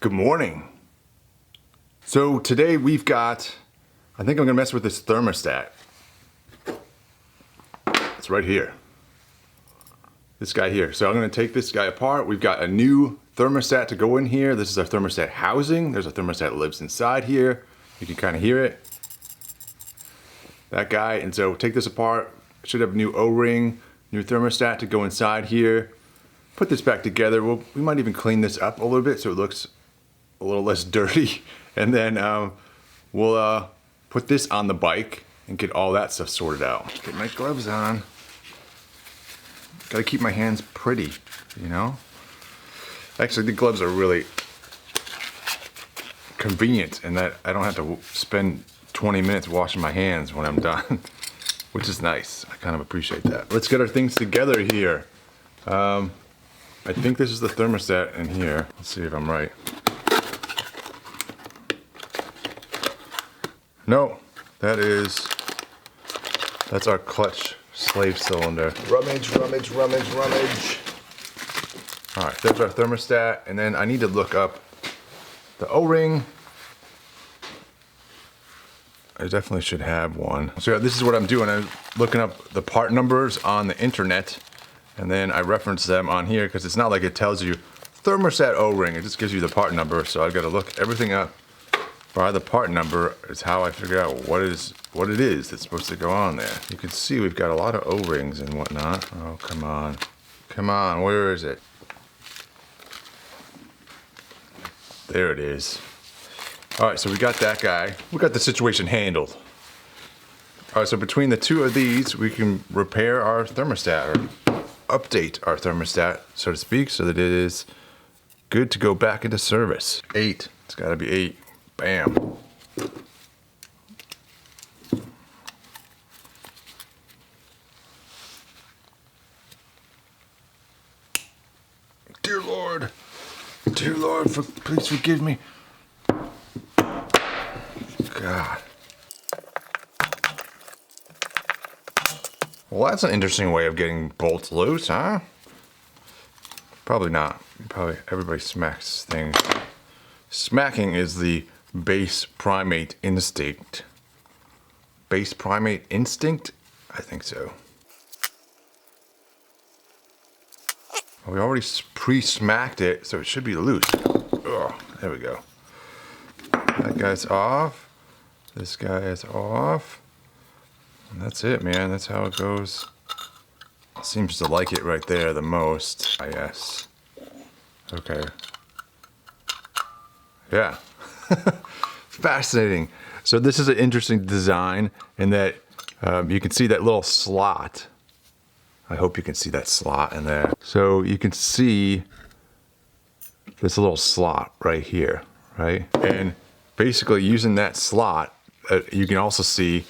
Good morning. So today we've got, I think I'm gonna mess with this thermostat. It's right here. This guy here. So I'm gonna take this guy apart. We've got a new thermostat to go in here. This is our thermostat housing. There's a thermostat that lives inside here. You can kind of hear it. That guy. And so take this apart. It should have a new O-ring, new thermostat to go inside here. Put this back together. We might even clean this up a little bit so it looks a little less dirty. And then we'll put this on the bike and get all that stuff sorted out. Get my gloves on. Gotta keep my hands pretty, you know? Actually, the gloves are really convenient in that I don't have to spend 20 minutes washing my hands when I'm done, which is nice. I kind of appreciate that. Let's get our things together here. I think this is the thermostat in here. Let's see if I'm right. No, that's our clutch slave cylinder. Rummage, rummage, rummage, rummage. All right, there's our thermostat. And then I need to look up the O-ring. I definitely should have one. So yeah, this is what I'm doing. I'm looking up the part numbers on the internet, and then I reference them on here because it's not like it tells you thermostat O-ring. It just gives you the part number. So I got to look everything up by the part number. Is how I figure out what it is that's supposed to go on there. You can see we've got a lot of O-rings and whatnot. Oh, come on. Come on, where is it? There it is. All right, so we got that guy. We got the situation handled. All right, so between the two of these, we can repair our thermostat or update our thermostat, so to speak, so that it is good to go back into service. 8, it's gotta be 8. Bam. Dear Lord, please forgive me. God. Well, that's an interesting way of getting bolts loose, huh? Probably not. Probably everybody smacks things. Smacking is the base primate instinct. Base primate instinct? I think so. We already pre-smacked it, so it should be loose. Oh, there we go. That guy's off. This guy is off. And that's it, man. That's how it goes. Seems to like it right there the most, I guess. Okay. Yeah. Fascinating. So this is an interesting design in that you can see that little slot. I hope you can see that slot in there. So you can see this little slot right here, right? And basically using that slot, you can also see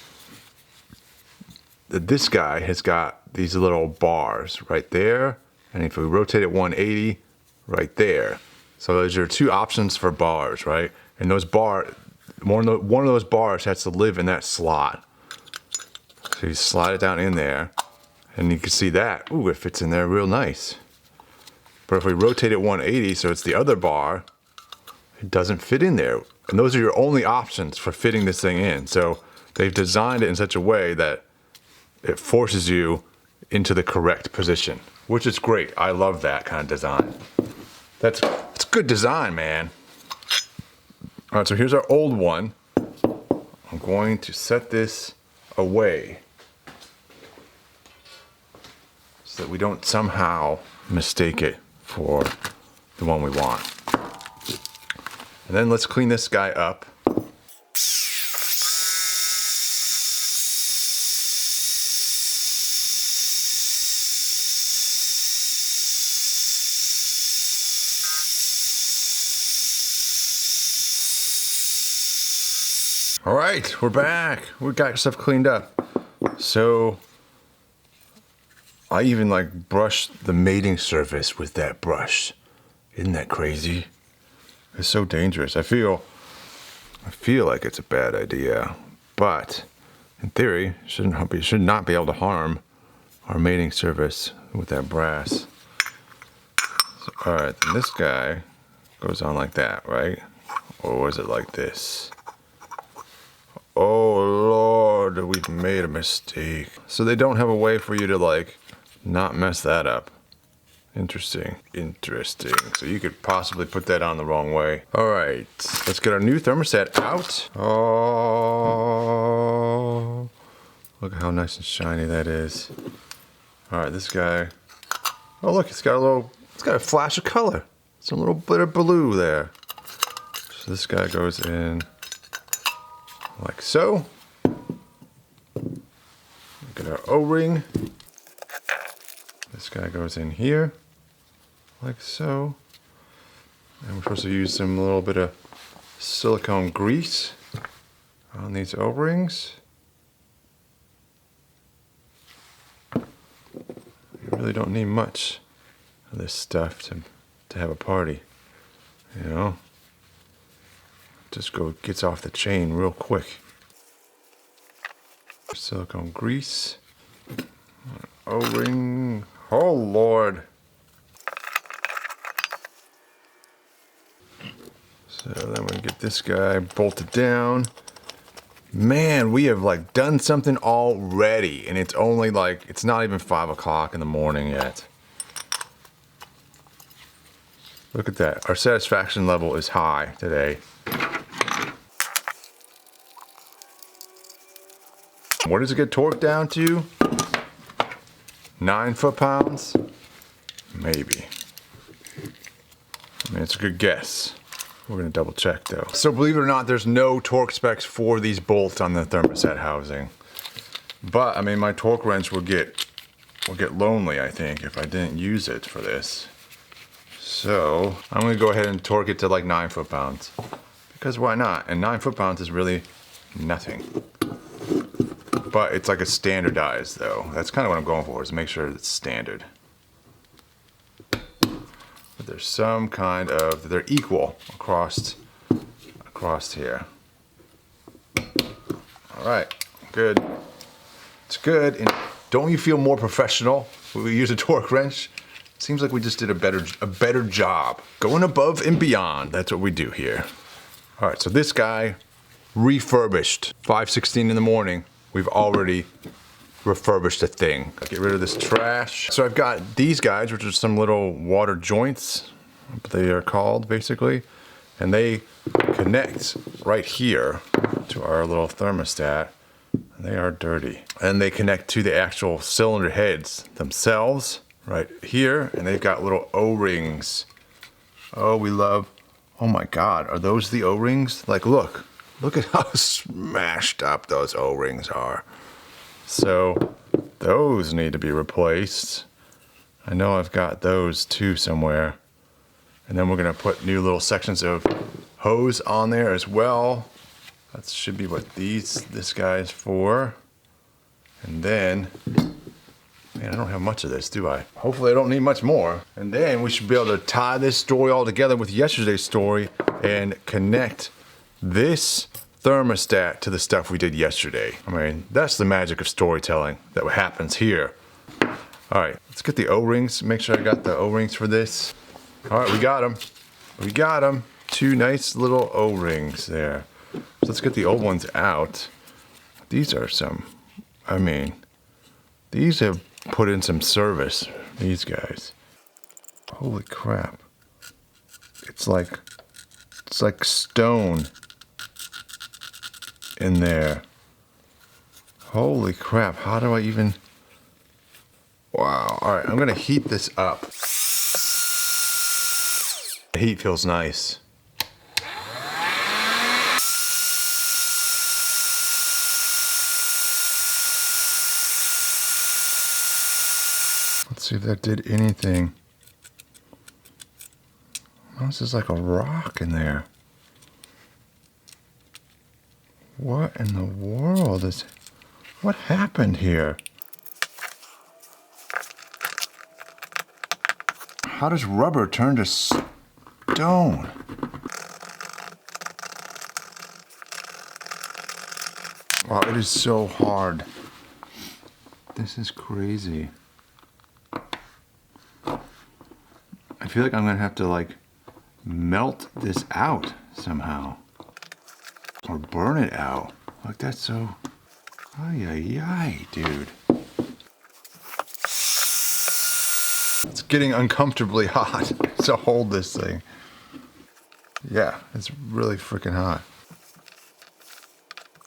that this guy has got these little bars right there. And if we rotate it 180, right there. So those are two options for bars, right? And those one of those bars has to live in that slot. So you slide it down in there, and you can see that. Ooh, it fits in there real nice. But if we rotate it 180, so it's the other bar, it doesn't fit in there. And those are your only options for fitting this thing in. So they've designed it in such a way that it forces you into the correct position, which is great. I love that kind of design. It's good design, man. All right, so here's our old one. I'm going to set this away so that we don't somehow mistake it for the one we want. And then let's clean this guy up. All right, we're back. We got stuff cleaned up. So I even like brushed the mating surface with that brush. Isn't that crazy? It's so dangerous. I feel like it's a bad idea, but in theory, should not be able to harm our mating surface with that brass. So, all right, then this guy goes on like that, right? Or was it like this? Oh Lord, we've made a mistake. So they don't have a way for you to like not mess that up. Interesting. Interesting. So you could possibly put that on the wrong way. All right, let's get our new thermostat out. Oh, look at how nice and shiny that is. All right, this guy. Oh look, it's got a flash of color. It's a little bit of blue there. So this guy goes in like so. Look at our O-ring. This guy goes in here like so. And we're supposed to use some little bit of silicone grease on these O-rings. You really don't need much of this stuff to have a party, you know. Just gets off the chain real quick. Silicone grease. O-ring. Oh Lord. So then we get this guy bolted down. Man, we have like done something already, and it's only like, it's not even 5 o'clock in the morning yet. Look at that. Our satisfaction level is high today. What does it get torqued down to? 9 foot-pounds? Maybe. I mean, it's a good guess. We're gonna double check though. So believe it or not, there's no torque specs for these bolts on the thermostat housing. But I mean, my torque wrench will get lonely, I think, if I didn't use it for this. So I'm gonna go ahead and torque it to like 9 foot-pounds. Because why not? And 9 foot-pounds is really nothing. But it's like a standardized though. That's kind of what I'm going for, is make sure it's standard. But there's some kind of, they're equal across here. All right, good. It's good. And don't you feel more professional when we use a torque wrench? Seems like we just did a better job. Going above and beyond. That's what we do here. All right, so this guy refurbished. 5:16 in the morning. We've already refurbished the thing. Get rid of this trash. So I've got these guys, which are some little water joints, they are called basically, and they connect right here to our little thermostat. They are dirty. And they connect to the actual cylinder heads themselves right here, and they've got little O-rings. Oh, oh my God, are those the O-rings? Like, look at how smashed up those O-rings are. So those need to be replaced. I know I've got those too somewhere. And then we're gonna put new little sections of hose on there as well. That should be what this guy is for. And then, man, I don't have much of this, do I? Hopefully I don't need much more. And then we should be able to tie this story all together with yesterday's story and connect this thermostat to the stuff we did yesterday. I mean, that's the magic of storytelling that happens here. All right, let's get the O-rings. Make sure I got the O-rings for this. All right, we got them. We got them. 2 nice little O-rings there. So let's get the old ones out. These are I mean, these have put in some service, these guys. Holy crap. It's like stone in there. Holy crap, how do I even... Wow, all right, I'm gonna heat this up. The heat feels nice. Let's see if that did anything. Oh, this is like a rock in there. What in the world what happened here? How does rubber turn to stone? Wow, it is so hard. This is crazy. I feel like I'm gonna have to like melt this out somehow. Or burn it out. Like that's so... Ay, ay, ay, dude. It's getting uncomfortably hot to hold this thing. Yeah, it's really freaking hot.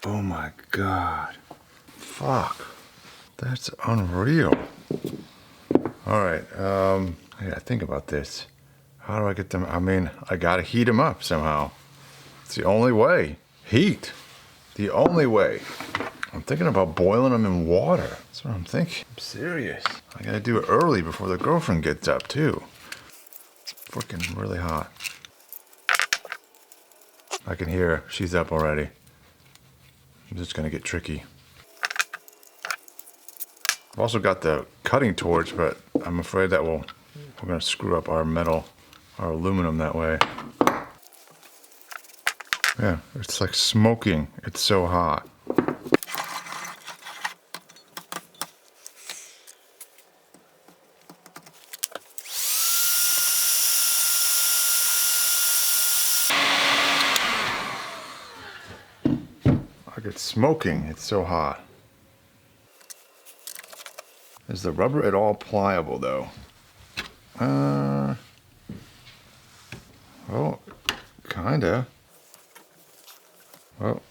Oh my God. Fuck. That's unreal. Alright, I gotta think about this. How do I get them? I mean, I gotta heat them up somehow. It's the only way. Heat. The only way. I'm thinking about boiling them in water. That's what I'm thinking. I'm serious. I gotta do it early before the girlfriend gets up too. It's freaking really hot. I can hear her. She's up already. I'm just gonna get tricky. I've also got the cutting torch, but I'm afraid that we're gonna screw up our metal, our aluminum that way. Yeah, it's like smoking. It's so hot. Like it's smoking. It's so hot. Is the rubber at all pliable though? Oh, kinda. Well,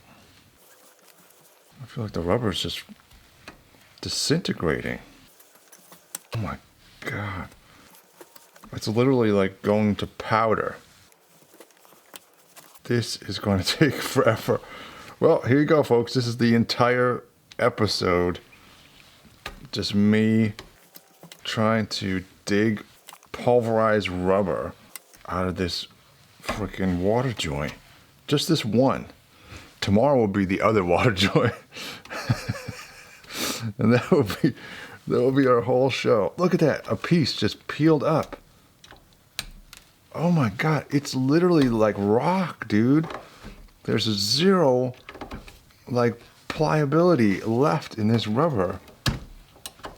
I feel like the rubber is just disintegrating. Oh my God. It's literally like going to powder. This is going to take forever. Well, here you go, folks. This is the entire episode. Just me trying to dig pulverized rubber out of this freaking water joint. Just this one. Tomorrow will be the other water joint. And that will be our whole show. Look at that. A piece just peeled up. Oh my God. It's literally like rock, dude. There's zero like pliability left in this rubber.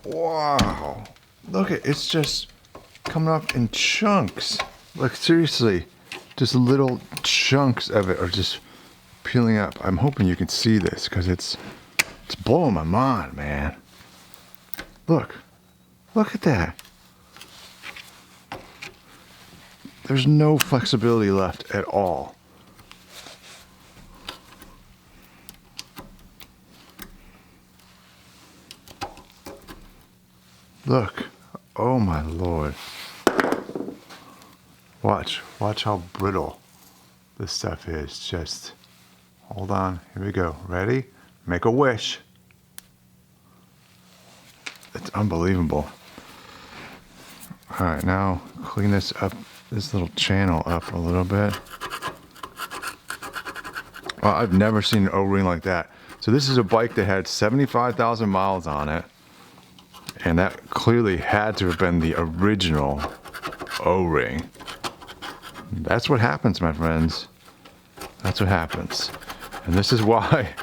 Wow. Look at it's just coming up in chunks. Like seriously, just little chunks of it are just peeling up. I'm hoping you can see this because it's blowing my mind, man. Look at that. There's no flexibility left at all. Look. Oh my Lord. Watch how brittle this stuff is. Just hold on. Here we go. Ready? Make a wish. It's unbelievable. All right, now clean this up, this little channel up a little bit. Well, I've never seen an O-ring like that. So this is a bike that had 75,000 miles on it. And that clearly had to have been the original O-ring. That's what happens, my friends. That's what happens. And this is why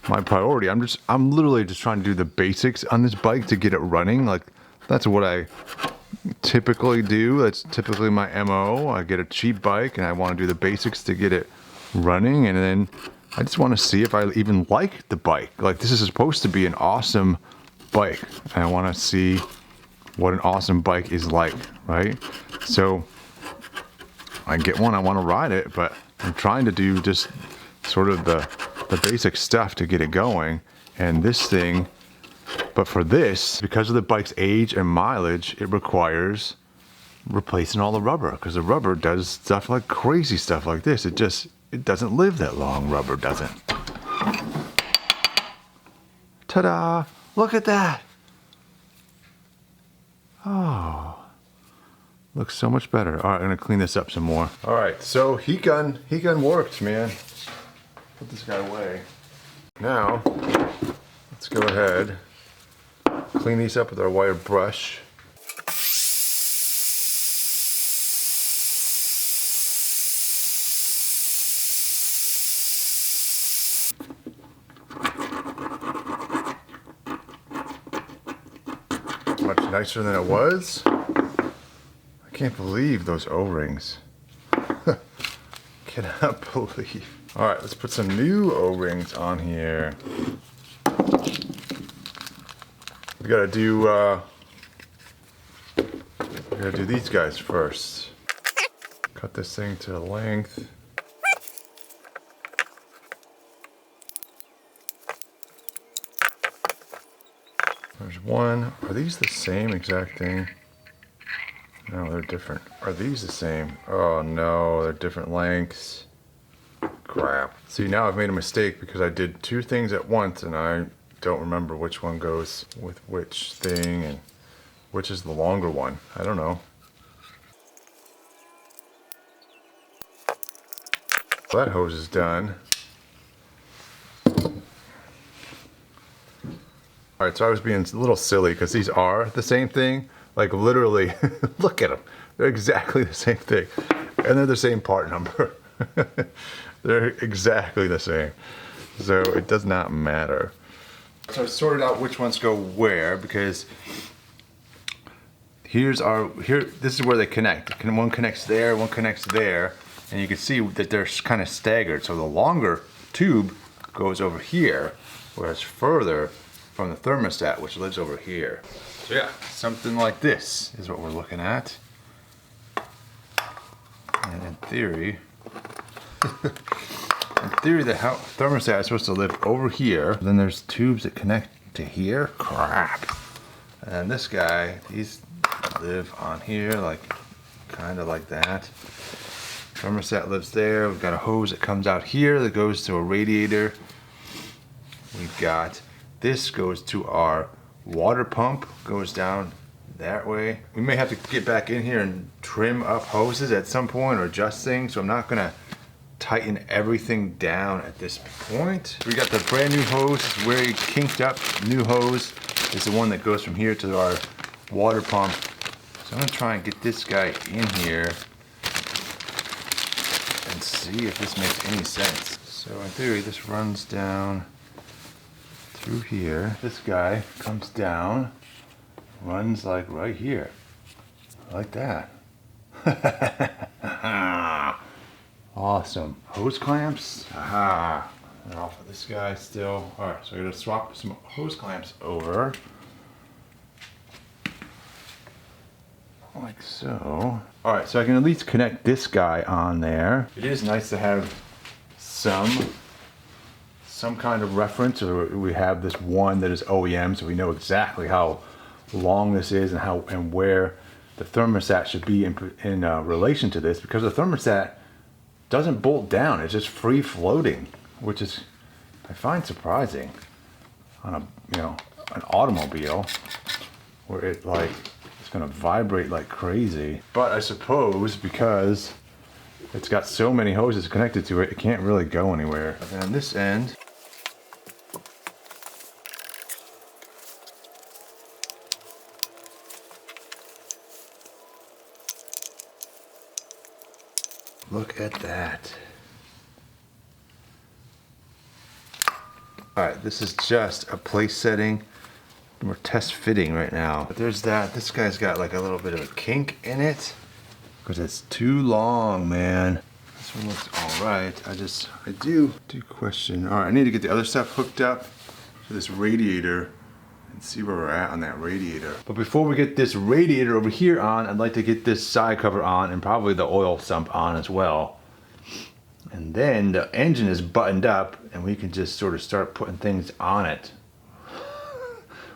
my priority, I'm literally just trying to do the basics on this bike to get it running. Like, that's what I typically do. That's typically my MO. I get a cheap bike and I want to do the basics to get it running. And then I just want to see if I even like the bike. Like, this is supposed to be an awesome bike. And I want to see what an awesome bike is like, right? So I get one, I want to ride it, but I'm trying to do just sort of the basic stuff to get it going. And this thing, but for this, because of the bike's age and mileage, it requires replacing all the rubber, because the rubber does stuff like crazy stuff like this. It doesn't live that long, rubber doesn't. Ta-da! Look at that! Oh, looks so much better. All right, I'm gonna clean this up some more. All right, so heat gun worked, man. Put this guy away. Now, let's go ahead, clean these up with our wire brush. Much nicer than it was. I can't believe those O-rings. cannot believe. All right, let's put some new O-rings on here. We gotta do these guys first. Cut this thing to length. There's one. Are these the same exact thing? No, they're different. Are these the same? Oh no, they're different lengths. Crap. See, now I've made a mistake because I did two things at once and I don't remember which one goes with which thing and which is the longer one. I don't know. That hose is done. Alright, so I was being a little silly because these are the same thing. Like literally, look at them. They're exactly the same thing. And they're the same part number. They're exactly the same. So it does not matter. So I sorted out which ones go where because this is where they connect. One connects there, one connects there. And you can see that they're kind of staggered. So the longer tube goes over here, whereas further from the thermostat, which lives over here. So yeah, something like this is what we're looking at. And in theory, the thermostat is supposed to live over here. Then there's tubes that connect to here. Crap. And this guy, these live on here, like kind of like that. Thermostat lives there. We've got a hose that comes out here that goes to a radiator. We've got this goes to our water pump, goes down that way. We may have to get back in here and trim up hoses at some point or adjust things, so I'm not gonna tighten everything down at this point. We got the brand new hose, it's very kinked up. New hose is the one that goes from here to our water pump. So I'm gonna try and get this guy in here and see if this makes any sense. So in theory, this runs down through here. This guy comes down, runs like right here, like that. Awesome. Hose clamps. Aha. They're off of this guy still. All right, so we're gonna swap some hose clamps over, like so. All right, so I can at least connect this guy on there. It is nice to have some kind of reference, or we have this one that is OEM, so we know exactly how long this is and where the thermostat should be in relation to this, because the thermostat doesn't bolt down; it's just free floating, which is I find surprising on an automobile where it's gonna vibrate like crazy. But I suppose because it's got so many hoses connected to it, it can't really go anywhere. And on this end, look at that. All right, this is just a place setting. We're test fitting right now. But there's that. This guy's got like a little bit of a kink in it because it's too long, man. This one looks all right. I do question. All right, I need to get the other stuff hooked up to this radiator and see where we're at on that radiator. But before we get this radiator over here on, I'd like to get this side cover on and probably the oil sump on as well. And then the engine is buttoned up and we can just sort of start putting things on it.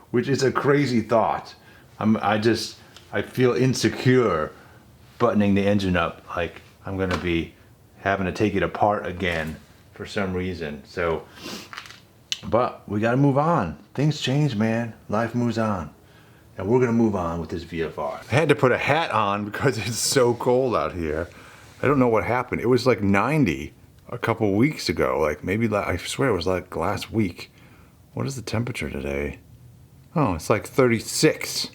Which is a crazy thought. I feel insecure buttoning the engine up, like I'm gonna be having to take it apart again for some reason. So, but we gotta move on. Things change, man. Life moves on. And we're gonna move on with this VFR. I had to put a hat on because it's so cold out here. I don't know what happened. It was like 90 a couple weeks ago. Like maybe, I swear it was like last week. What is the temperature today? Oh, it's like 36.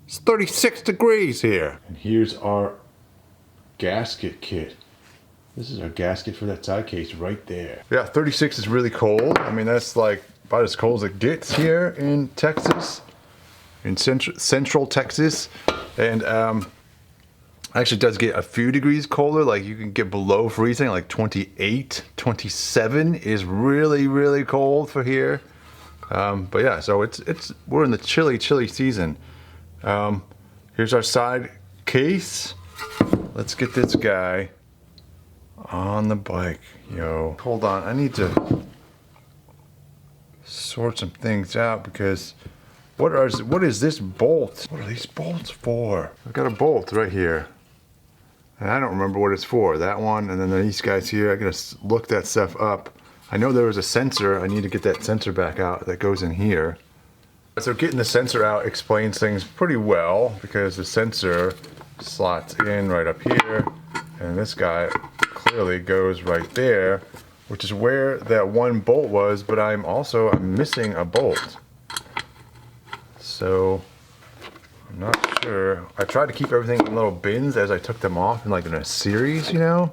It's 36 degrees here. And here's our gasket kit. This is our gasket for that side case right there. Yeah, 36 is really cold. I mean, that's like about as cold as it gets here in Texas, in central Texas. And Actually does get a few degrees colder, like you can get below freezing, like 28, 27 is really, really cold for here. But yeah, so we're in the chilly season. Here's our side case. Let's get this guy on the bike, yo. Hold on, I need to sort some things out because what is this bolt? What are these bolts for? I've got a bolt right here. And I don't remember what it's for. That one, and then these guys here, I gotta look that stuff up. I know there was a sensor. I need to get that sensor back out that goes in here. So getting the sensor out explains things pretty well because the sensor slots in right up here, and this guy clearly goes right there, which is where that one bolt was, but I'm missing a bolt. So I'm not sure. I tried to keep everything in little bins as I took them off in a series, you know,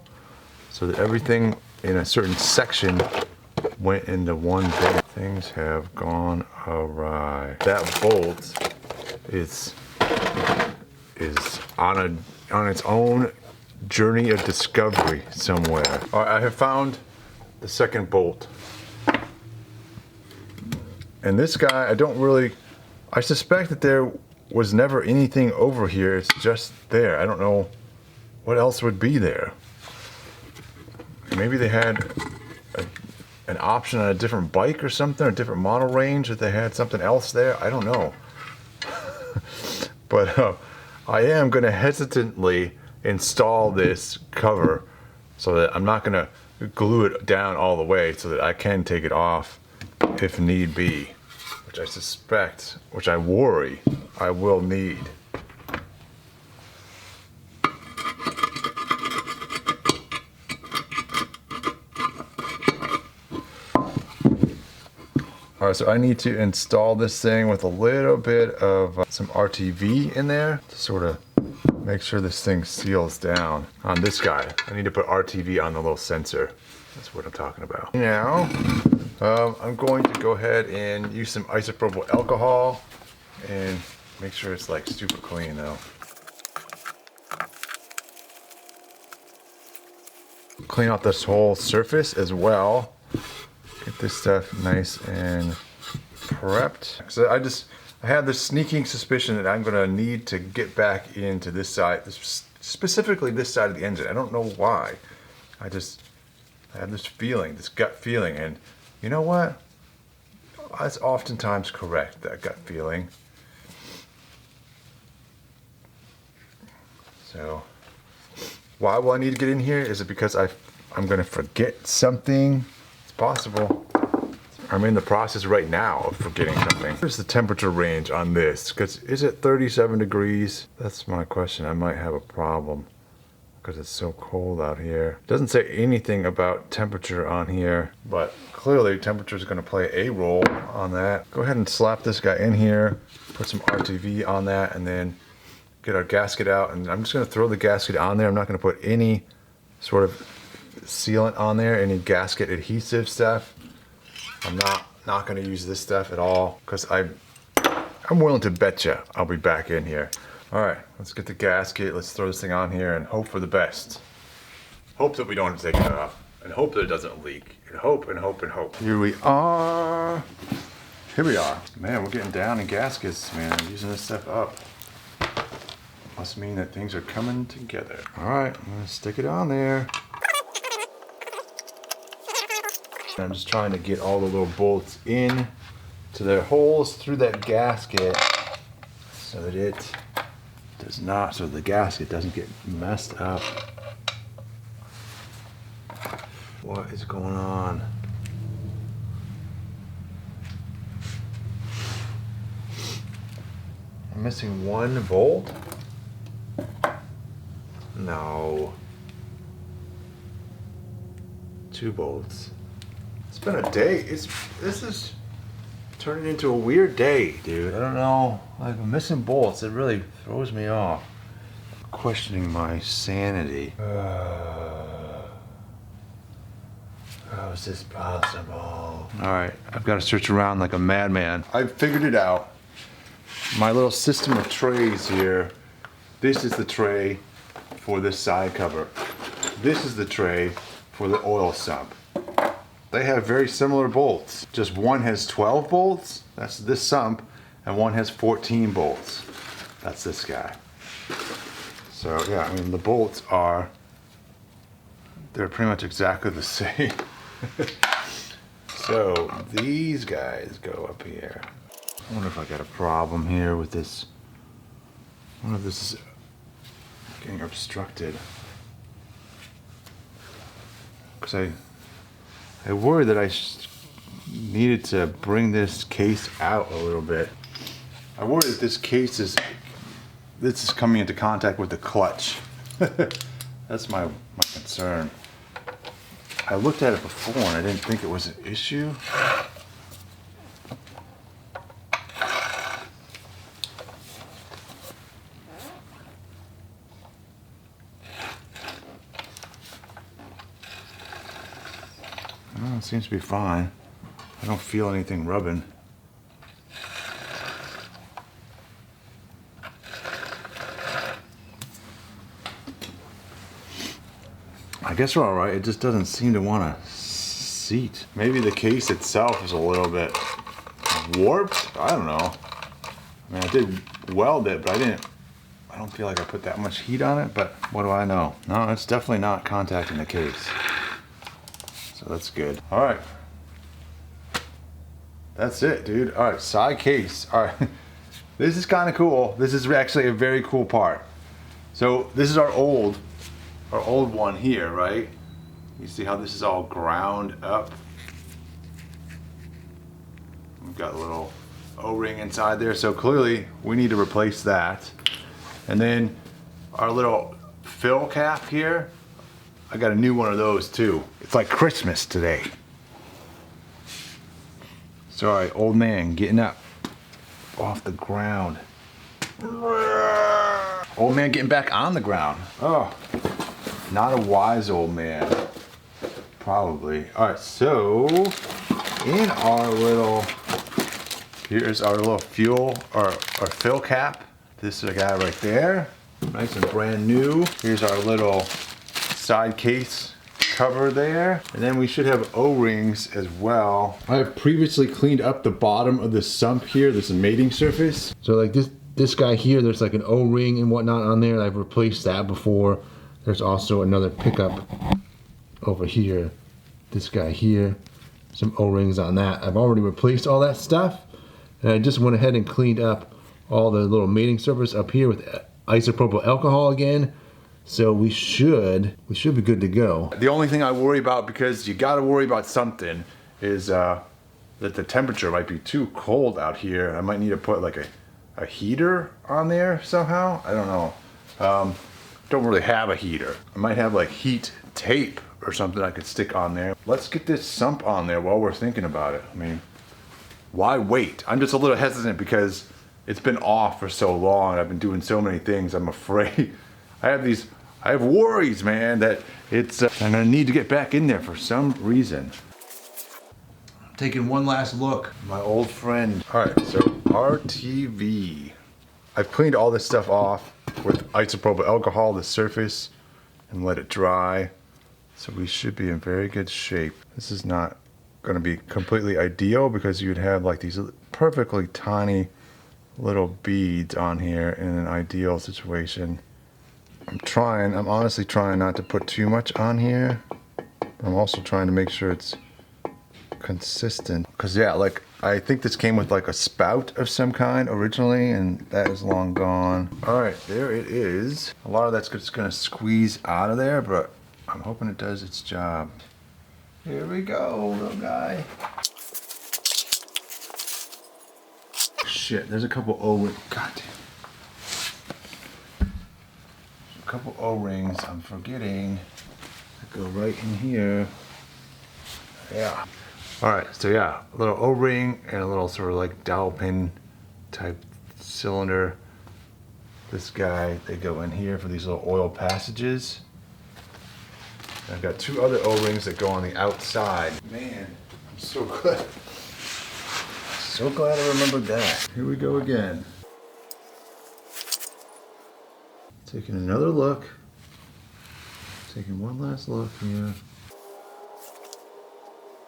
so that everything in a certain section went into one bin. Things have gone awry. That bolt is on its own journey of discovery somewhere. All right, I have found the second bolt. And this guy, I suspect that there was never anything over here. It's just there. I don't know what else would be there. Maybe they had an option on a different bike or something, a different model range, that they had something else there. I don't know. But I am going to hesitantly install this cover so that I'm not going to glue it down all the way so that I can take it off if need be, which I suspect, which I worry I will need. All right, so I need to install this thing with a little bit of some RTV in there to sort of make sure this thing seals down. On this guy, I need to put RTV on the little sensor. That's what I'm talking about. Now, I'm going to go ahead and use some isopropyl alcohol and make sure it's super clean though. Clean out this whole surface as well. Get this stuff nice and prepped. So I have this sneaking suspicion that I'm gonna need to get back into this side, specifically this side of the engine. I don't know why. I have this feeling, this gut feeling, and you know what? That's oftentimes correct, that gut feeling. So, why will I need to get in here? Is it because I'm gonna forget something? It's possible. I'm in the process right now of forgetting something. Here's the temperature range on this, because is it 37 degrees? That's my question. I might have a problem because it's so cold out here. It doesn't say anything about temperature on here, but clearly temperature is going to play a role on that. Go ahead and slap this guy in here, put some RTV on that, and then get our gasket out. And I'm just going to throw the gasket on there. I'm not going to put any sort of sealant on there, any gasket adhesive stuff. I'm not going to use this stuff at all because I'm willing to bet you I'll be back in here. All right, let's get the gasket. Let's throw this thing on here and hope for the best. Hope that we don't have to take it off, and hope that it doesn't leak. And hope and hope and hope. Here we are. Here we are. Man, we're getting down in gaskets, man. I'm using this stuff up. Must mean that things are coming together. All right, I'm gonna stick it on there. I'm just trying to get all the little bolts in to their holes through that gasket so that it does not, so the gasket doesn't get messed up. What is going on? I'm missing one bolt? No. 2 bolts. It's been a day. This is turning into a weird day, dude. I don't know. I'm missing bolts. It really throws me off. Questioning my sanity. How is this possible? Alright, I've got to search around like a madman. I've figured it out. My little system of trays here. This is the tray for this side cover. This is the tray for the oil sump. They have very similar bolts. Just one has 12 bolts, that's this sump, and one has 14 bolts. That's this guy. So yeah, I mean the bolts they're pretty much exactly the same. So these guys go up here. I wonder if I got a problem here with this. I wonder if this is getting obstructed. Because I worry that I needed to bring this case out a little bit. I worry that this is coming into contact with the clutch. That's my concern. I looked at it before and I didn't think it was an issue. Well, it seems to be fine. I don't feel anything rubbing. I guess we're all right. It just doesn't seem to want to seat. Maybe the case itself is a little bit warped. I don't know. I mean, I did weld it, but I don't feel like I put that much heat on it, but what do I know? No, it's definitely not contacting the case. So that's good. All right. That's it, dude. All right, side case. All right. This is kind of cool. This is actually a very cool part. So this is our old one here, right? You see how this is all ground up? We've got a little O-ring inside there, so clearly we need to replace that. And then our little fill cap here, I got a new one of those too. It's like Christmas today. Sorry, old man getting up off the ground. Old man getting back on the ground. Oh, not a wise old man. Probably. All right, so in our little, here's our little fuel or fill cap. This is a guy right there, nice and brand new. Here's our little side case cover there, and then we should have O-rings as well. I have previously cleaned up the bottom of the sump here. This is mating surface. So like this guy here, there's like an O-ring and whatnot on there. I've replaced that before. There's also another pickup over here. This guy here, some O-rings on that. I've already replaced all that stuff, and I just went ahead and cleaned up all the little mating surface up here with isopropyl alcohol again. So we should be good to go. The only thing I worry about, because you gotta worry about something, is that the temperature might be too cold out here. I might need to put like a heater on there somehow. I don't know. Don't really have a heater. I might have like heat tape or something I could stick on there. Let's get this sump on there while we're thinking about it. I mean, why wait? I'm just a little hesitant because it's been off for so long. I've been doing so many things. I'm afraid. I have worries, man, that I'm gonna need to get back in there for some reason. I'm taking one last look. My old friend. All right, so RTV. I've cleaned all this stuff off with isopropyl alcohol, the surface, and let it dry. So we should be in very good shape. This is not gonna be completely ideal because you'd have like these perfectly tiny little beads on here in an ideal situation. I'm honestly trying not to put too much on here. I'm also trying to make sure it's consistent. Cause yeah, like I think this came with like a spout of some kind originally, and that is long gone. All right, there it is. A lot of that's just gonna squeeze out of there, but I'm hoping it does its job. Here we go, little guy. Shit, there's a couple O-rings. Goddamn. A couple O-rings I'm forgetting. That go right in here. Yeah. All right, so yeah, a little O-ring and a little sort of like dowel pin type cylinder. This guy, they go in here for these little oil passages. I've got two other O-rings that go on the outside. Man, I'm so glad. So glad I remembered that. Here we go again. Taking another look. Taking one last look here.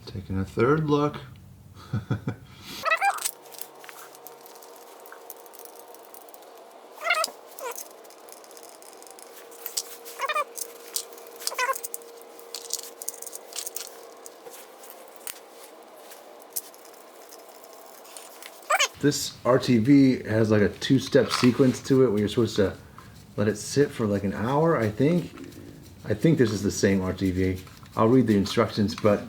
Taking a third look. This RTV has like a two-step sequence to it where you're supposed to let it sit for like an hour, I think. I think this is the same RTV. I'll read the instructions, but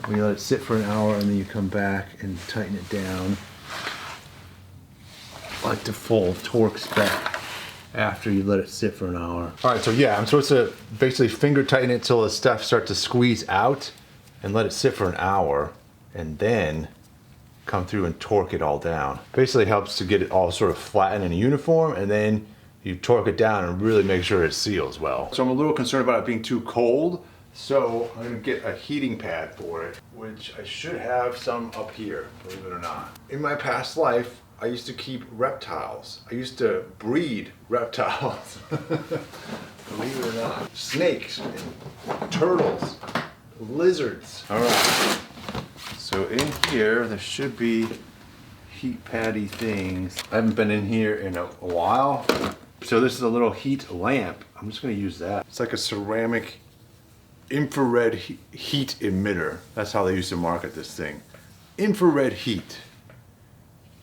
when you let it sit for an hour and then you come back and tighten it down like the full torque spec after you let it sit for an hour. All right, so yeah, I'm supposed to basically finger tighten it till the stuff starts to squeeze out and let it sit for an hour and then come through and torque it all down. Basically helps to get it all sort of flattened and uniform, and then you torque it down and really make sure it seals well. So I'm a little concerned about it being too cold, so I'm gonna get a heating pad for it, which I should have some up here, believe it or not. In my past life, I used to keep reptiles. I used to breed reptiles. Believe it or not. Snakes, and turtles, lizards. All right. So in here, there should be heat paddy things. I haven't been in here in a while. So this is a little heat lamp. I'm just gonna use that. It's like a ceramic infrared heat emitter. That's how they used to market this thing. Infrared heat.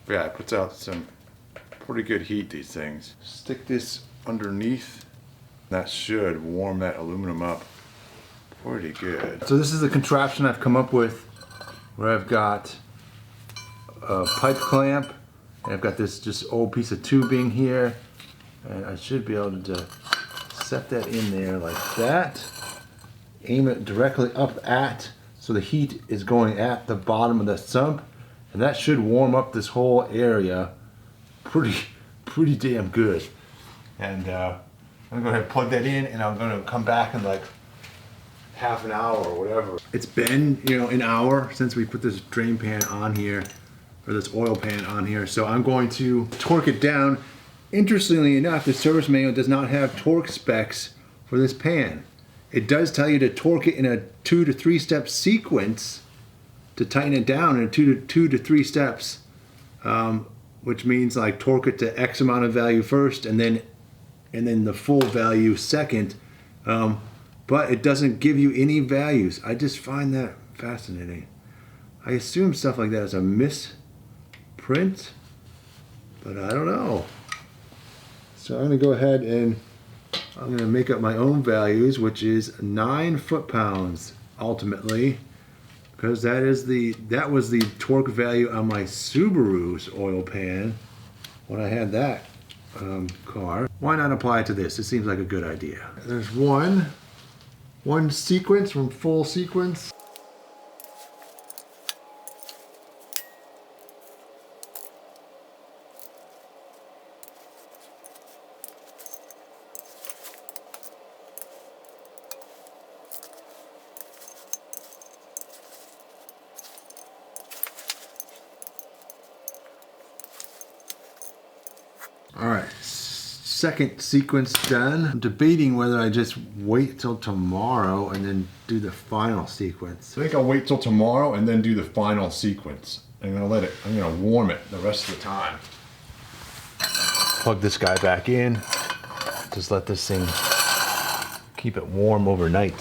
Yeah, it puts out some pretty good heat, these things. Stick this underneath. That should warm that aluminum up pretty good. So this is the contraption I've come up with, where I've got a pipe clamp, and I've got this just old piece of tubing here, and I should be able to set that in there like that, aim it directly up at, so the heat is going at the bottom of the sump, and that should warm up this whole area pretty damn good. And I'm gonna go ahead and plug that in, and I'm gonna come back in like half an hour or whatever. It's been, an hour since we put this drain pan on here, or this oil pan on here, so I'm going to torque it down. Interestingly enough, the service manual does not have torque specs for this pan. It does tell you to torque it in a 2 to 3 step sequence to tighten it down in 2 to 3 steps, which means like torque it to X amount of value first and then the full value second. But it doesn't give you any values. I just find that fascinating. I assume stuff like that is a misprint, but I don't know. So I'm gonna go ahead and I'm gonna make up my own values, which is 9 foot-pounds ultimately, because that was the torque value on my Subaru's oil pan when I had that car. Why not apply it to this? It seems like a good idea. There's one sequence from full sequence. All right, second sequence done. I'm debating whether I just wait till tomorrow and then do the final sequence. I think I'll wait till tomorrow and then do the final sequence. I'm gonna warm it the rest of the time. Plug this guy back in. Just let this thing keep it warm overnight.